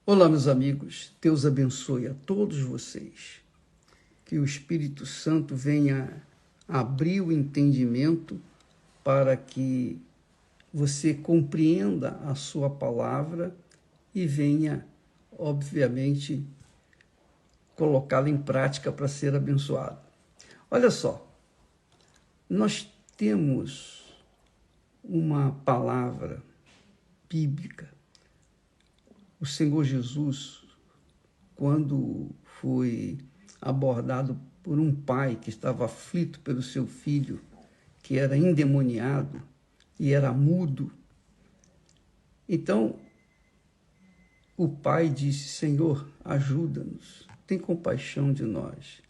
Olá, meus amigos. Deus abençoe a todos vocês. Que o Espírito Santo venha abrir o entendimento para que você compreenda a sua palavra e venha, obviamente, colocá-la em prática para ser abençoado. Olha só, nós temos uma palavra bíblica. O Senhor Jesus, quando foi abordado por um pai que estava aflito pelo seu filho, que era endemoniado e era mudo, então o pai disse: Senhor, ajuda-nos, tem compaixão de nós.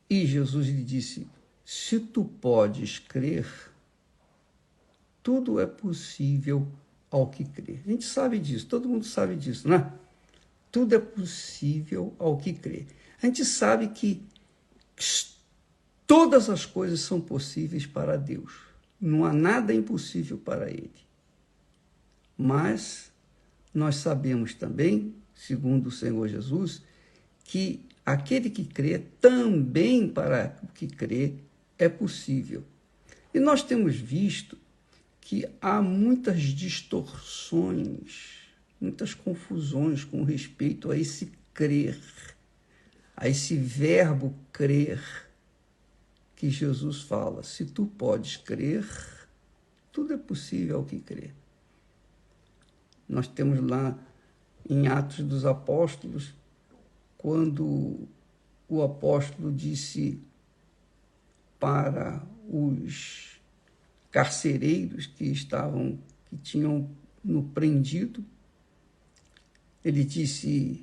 E Jesus lhe disse: se tu podes crer, tudo é possível ao que crê. A gente sabe disso, todo mundo sabe disso, né? Tudo é possível ao que crê. A gente sabe que todas as coisas são possíveis para Deus. Não há nada impossível para Ele. Mas nós sabemos também, segundo o Senhor Jesus, que aquele que crê, também para o que crê, é possível. E nós temos visto que há muitas distorções, muitas confusões com respeito a esse crer, a esse verbo crer, que Jesus fala: se tu podes crer, tudo é possível ao que crê. Nós temos lá em Atos dos Apóstolos, quando o apóstolo disse para os carcereiros que tinham no prendido, ele disse,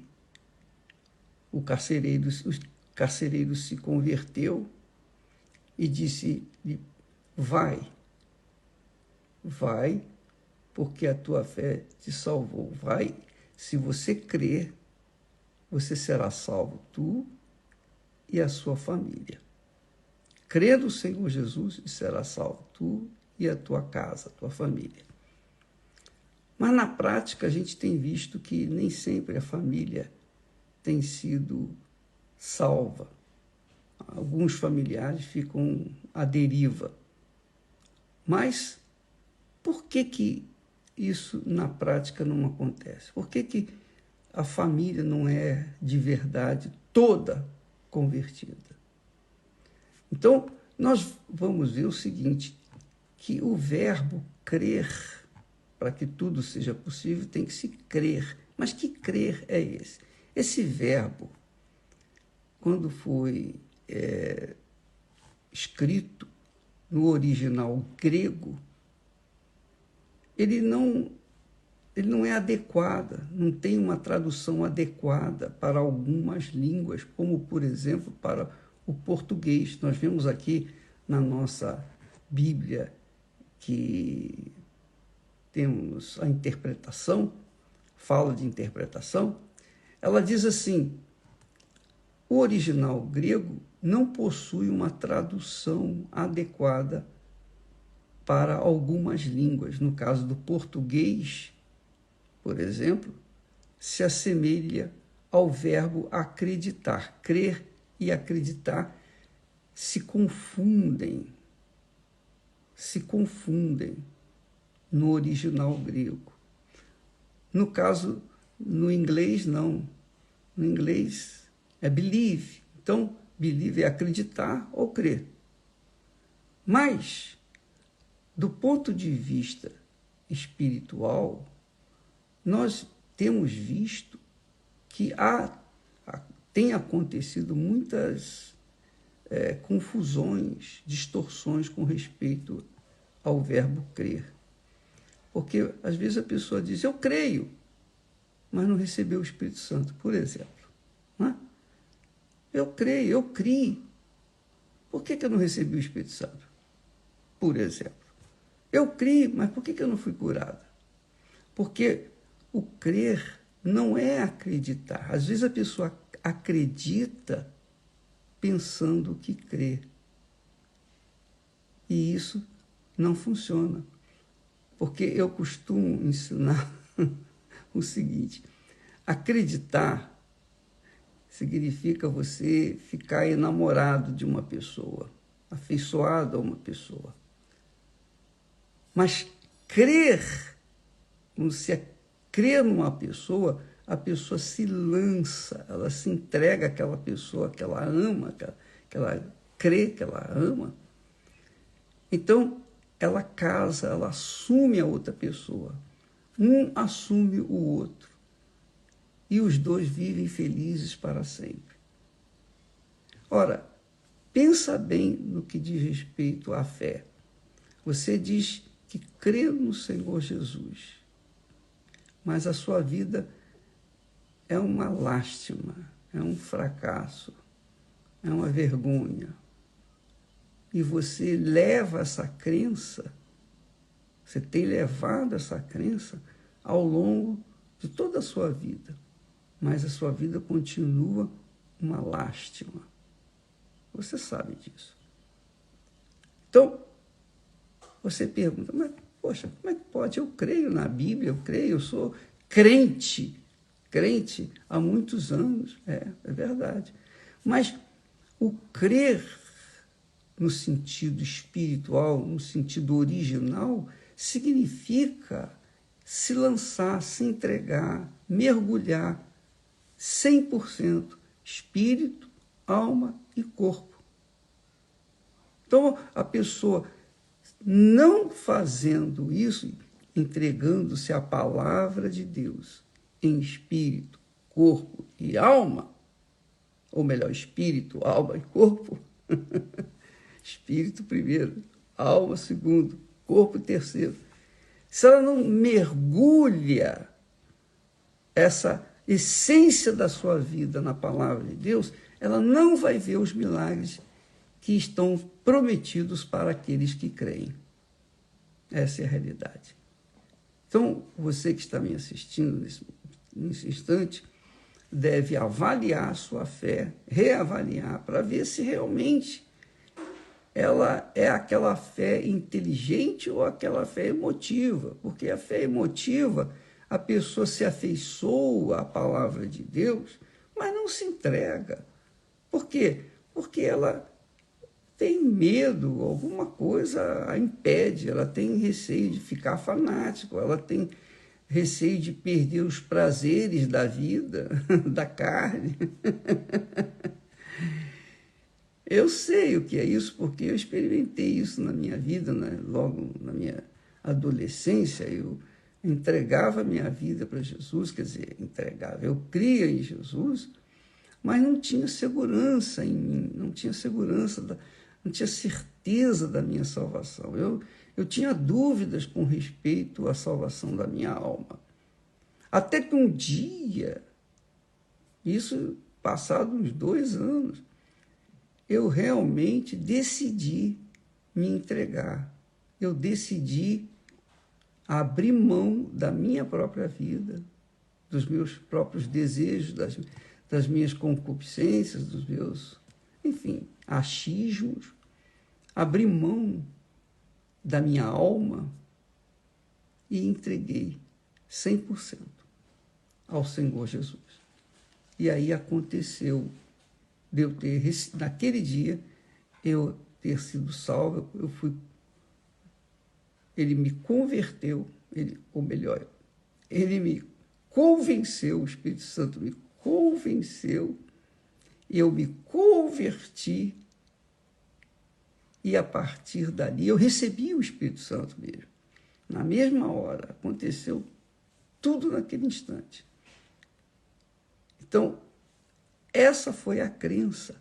os carcereiros se converteu e disse: vai, porque a tua fé te salvou. Vai, se você crer, você será salvo, tu e a sua família. Crê no Senhor Jesus e será salvo, tu e a tua casa, a tua família. Mas na prática a gente tem visto que nem sempre a família tem sido salva. Alguns familiares ficam à deriva. Mas por que isso na prática não acontece? Por que a família não é de verdade toda convertida? Então, nós vamos ver o seguinte, que o verbo crer, para que tudo seja possível, tem que se crer. Mas que crer é esse? Esse verbo, quando foi escrito no original grego, ele não é adequada, não tem uma tradução adequada para algumas línguas, como, por exemplo, para o português. Nós vemos aqui na nossa Bíblia que temos a interpretação, fala de interpretação, ela diz assim: o original grego não possui uma tradução adequada para algumas línguas. No caso do português, por exemplo, se assemelha ao verbo acreditar. Crer e acreditar se confundem no original grego. No caso, no inglês, não. No inglês é believe. Então, believe é acreditar ou crer. Mas, do ponto de vista espiritual, nós temos visto que tem acontecido muitas confusões, distorções com respeito ao verbo crer. Porque, às vezes, a pessoa diz: eu creio, mas não recebeu o Espírito Santo, por exemplo. Né? Eu creio, eu criei. Por que eu não recebi o Espírito Santo? Por exemplo. Eu criei, mas por que eu não fui curado? Porque o crer não é acreditar. Às vezes a pessoa acredita pensando que crê. E isso não funciona. Porque eu costumo ensinar o seguinte: acreditar significa você ficar enamorado de uma pessoa, afeiçoado a uma pessoa. Mas crer, quando você crê numa pessoa, a pessoa se lança, ela se entrega àquela pessoa que ela ama, que ela crê que ela ama. Então, ela casa, ela assume a outra pessoa. Um assume o outro. E os dois vivem felizes para sempre. Ora, pensa bem no que diz respeito à fé. Você diz que crê no Senhor Jesus, mas a sua vida é uma lástima, é um fracasso, é uma vergonha. E você leva essa crença, você tem levado essa crença ao longo de toda a sua vida, mas a sua vida continua uma lástima. Você sabe disso. Então, você pergunta, mas, poxa, como é que pode? Eu creio na Bíblia, eu sou crente há muitos anos. É verdade. Mas o crer no sentido espiritual, no sentido original, significa se lançar, se entregar, mergulhar 100%, espírito, alma e corpo. Então, a pessoa não fazendo isso, entregando-se à palavra de Deus em espírito, corpo e alma, ou melhor, espírito, alma e corpo, espírito primeiro, alma segundo, corpo terceiro. Se ela não mergulha essa essência da sua vida na palavra de Deus, ela não vai ver os milagres que estão prometidos para aqueles que creem. Essa é a realidade. Então, você que está me assistindo nesse instante, deve avaliar a sua fé, reavaliar, para ver se realmente ela é aquela fé inteligente ou aquela fé emotiva. Porque a fé emotiva, a pessoa se afeiçoa à palavra de Deus, mas não se entrega. Por quê? Porque ela tem medo, alguma coisa a impede, ela tem receio de ficar fanático, ela tem receio de perder os prazeres da vida, da carne. Eu sei o que é isso, porque eu experimentei isso na minha vida, né? Logo na minha adolescência, eu entregava a minha vida para Jesus, quer dizer, eu cria em Jesus, mas não tinha segurança em mim, não tinha certeza da minha salvação. Eu tinha dúvidas com respeito à salvação da minha alma. Até que um dia, isso passado uns 2 anos, eu realmente decidi me entregar. Eu decidi abrir mão da minha própria vida, dos meus próprios desejos, das minhas concupiscências, dos meus, enfim, achismos, abri mão da minha alma e entreguei 100% ao Senhor Jesus. E aí aconteceu de eu ter, naquele dia, eu ter sido salvo, ele me converteu, ou melhor, ele me convenceu, o Espírito Santo me convenceu, eu me converti, e a partir dali eu recebi o Espírito Santo mesmo. Na mesma hora, aconteceu tudo naquele instante. Então, essa foi a crença.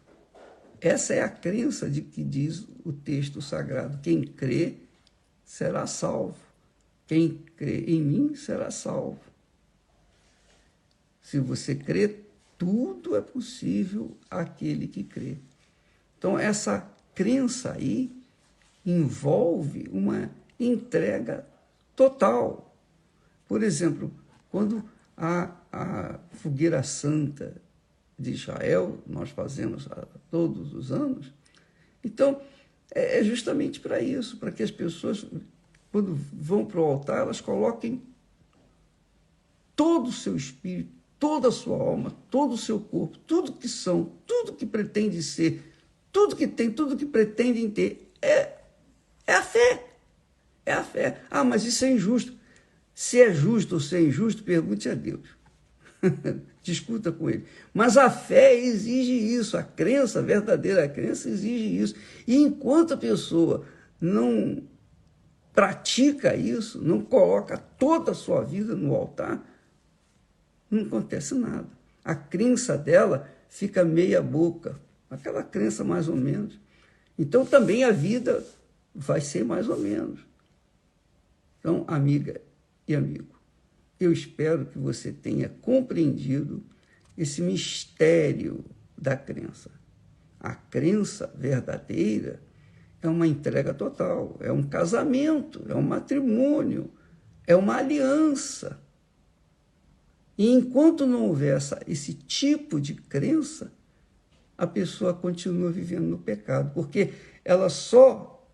Essa é a crença de que diz o texto sagrado. Quem crê será salvo. Quem crê em mim será salvo. Se você crê, tudo é possível àquele que crê. Então, essa crença aí envolve uma entrega total. Por exemplo, quando a fogueira santa de Israel, nós fazemos todos os anos, então é justamente para isso, para que as pessoas, quando vão para o altar, elas coloquem todo o seu espírito, toda a sua alma, todo o seu corpo, tudo que são, tudo que pretende ser, tudo que tem, tudo que pretendem ter, é a fé. É a fé. Ah, mas isso é injusto. Se é justo ou se é injusto, pergunte a Deus. Discuta com ele. Mas a fé exige isso, a crença, a verdadeira crença exige isso. E enquanto a pessoa não pratica isso, não coloca toda a sua vida no altar, não acontece nada. A crença dela fica meia boca, aquela crença mais ou menos. Então também a vida vai ser mais ou menos. Então, amiga e amigo, eu espero que você tenha compreendido esse mistério da crença. A crença verdadeira é uma entrega total, é um casamento, é um matrimônio, é uma aliança. E enquanto não houver esse tipo de crença, a pessoa continua vivendo no pecado, porque ela só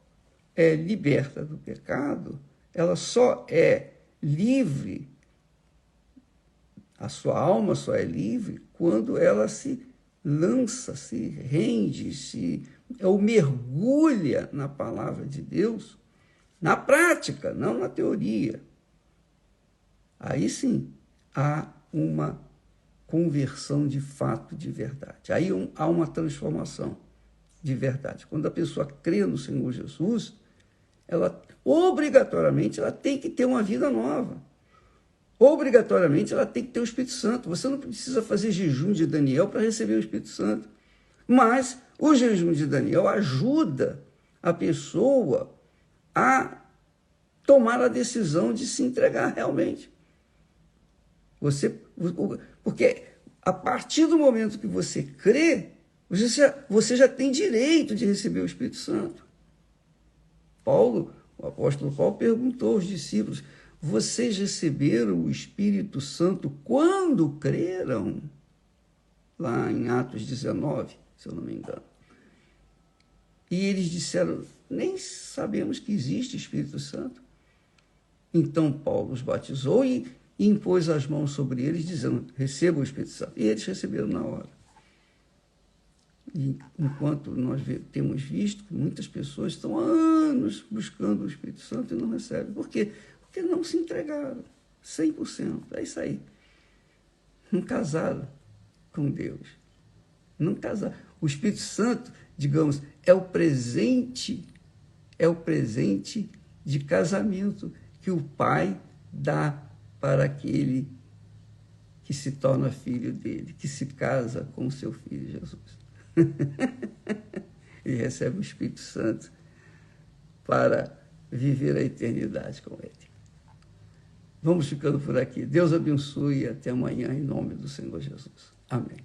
é liberta do pecado, ela só é livre, a sua alma só é livre quando ela se lança, se rende, ou mergulha na palavra de Deus, na prática, não na teoria. Aí sim, há uma conversão de fato, de verdade. Aí há uma transformação de verdade. Quando a pessoa crê no Senhor Jesus, ela obrigatoriamente ela tem que ter uma vida nova. Obrigatoriamente ela tem que ter o Espírito Santo. Você não precisa fazer jejum de Daniel para receber o Espírito Santo. Mas o jejum de Daniel ajuda a pessoa a tomar a decisão de se entregar realmente. Porque a partir do momento que você crê, você já tem direito de receber o Espírito Santo. O apóstolo Paulo perguntou aos discípulos: vocês receberam o Espírito Santo quando creram? Lá em Atos 19, se eu não me engano. E eles disseram: nem sabemos que existe Espírito Santo. Então Paulo os batizou e impôs as mãos sobre eles, dizendo: recebam o Espírito Santo. E eles receberam na hora. E enquanto nós temos visto que muitas pessoas estão há anos buscando o Espírito Santo e não recebem. Por quê? Porque não se entregaram 100%. É isso aí. Não casaram com Deus. Não casaram. O Espírito Santo, digamos, é o presente de casamento que o Pai dá para aquele que se torna filho dele, que se casa com o seu filho Jesus. Ele recebe o Espírito Santo para viver a eternidade com ele. Vamos ficando por aqui. Deus abençoe e até amanhã, em nome do Senhor Jesus. Amém.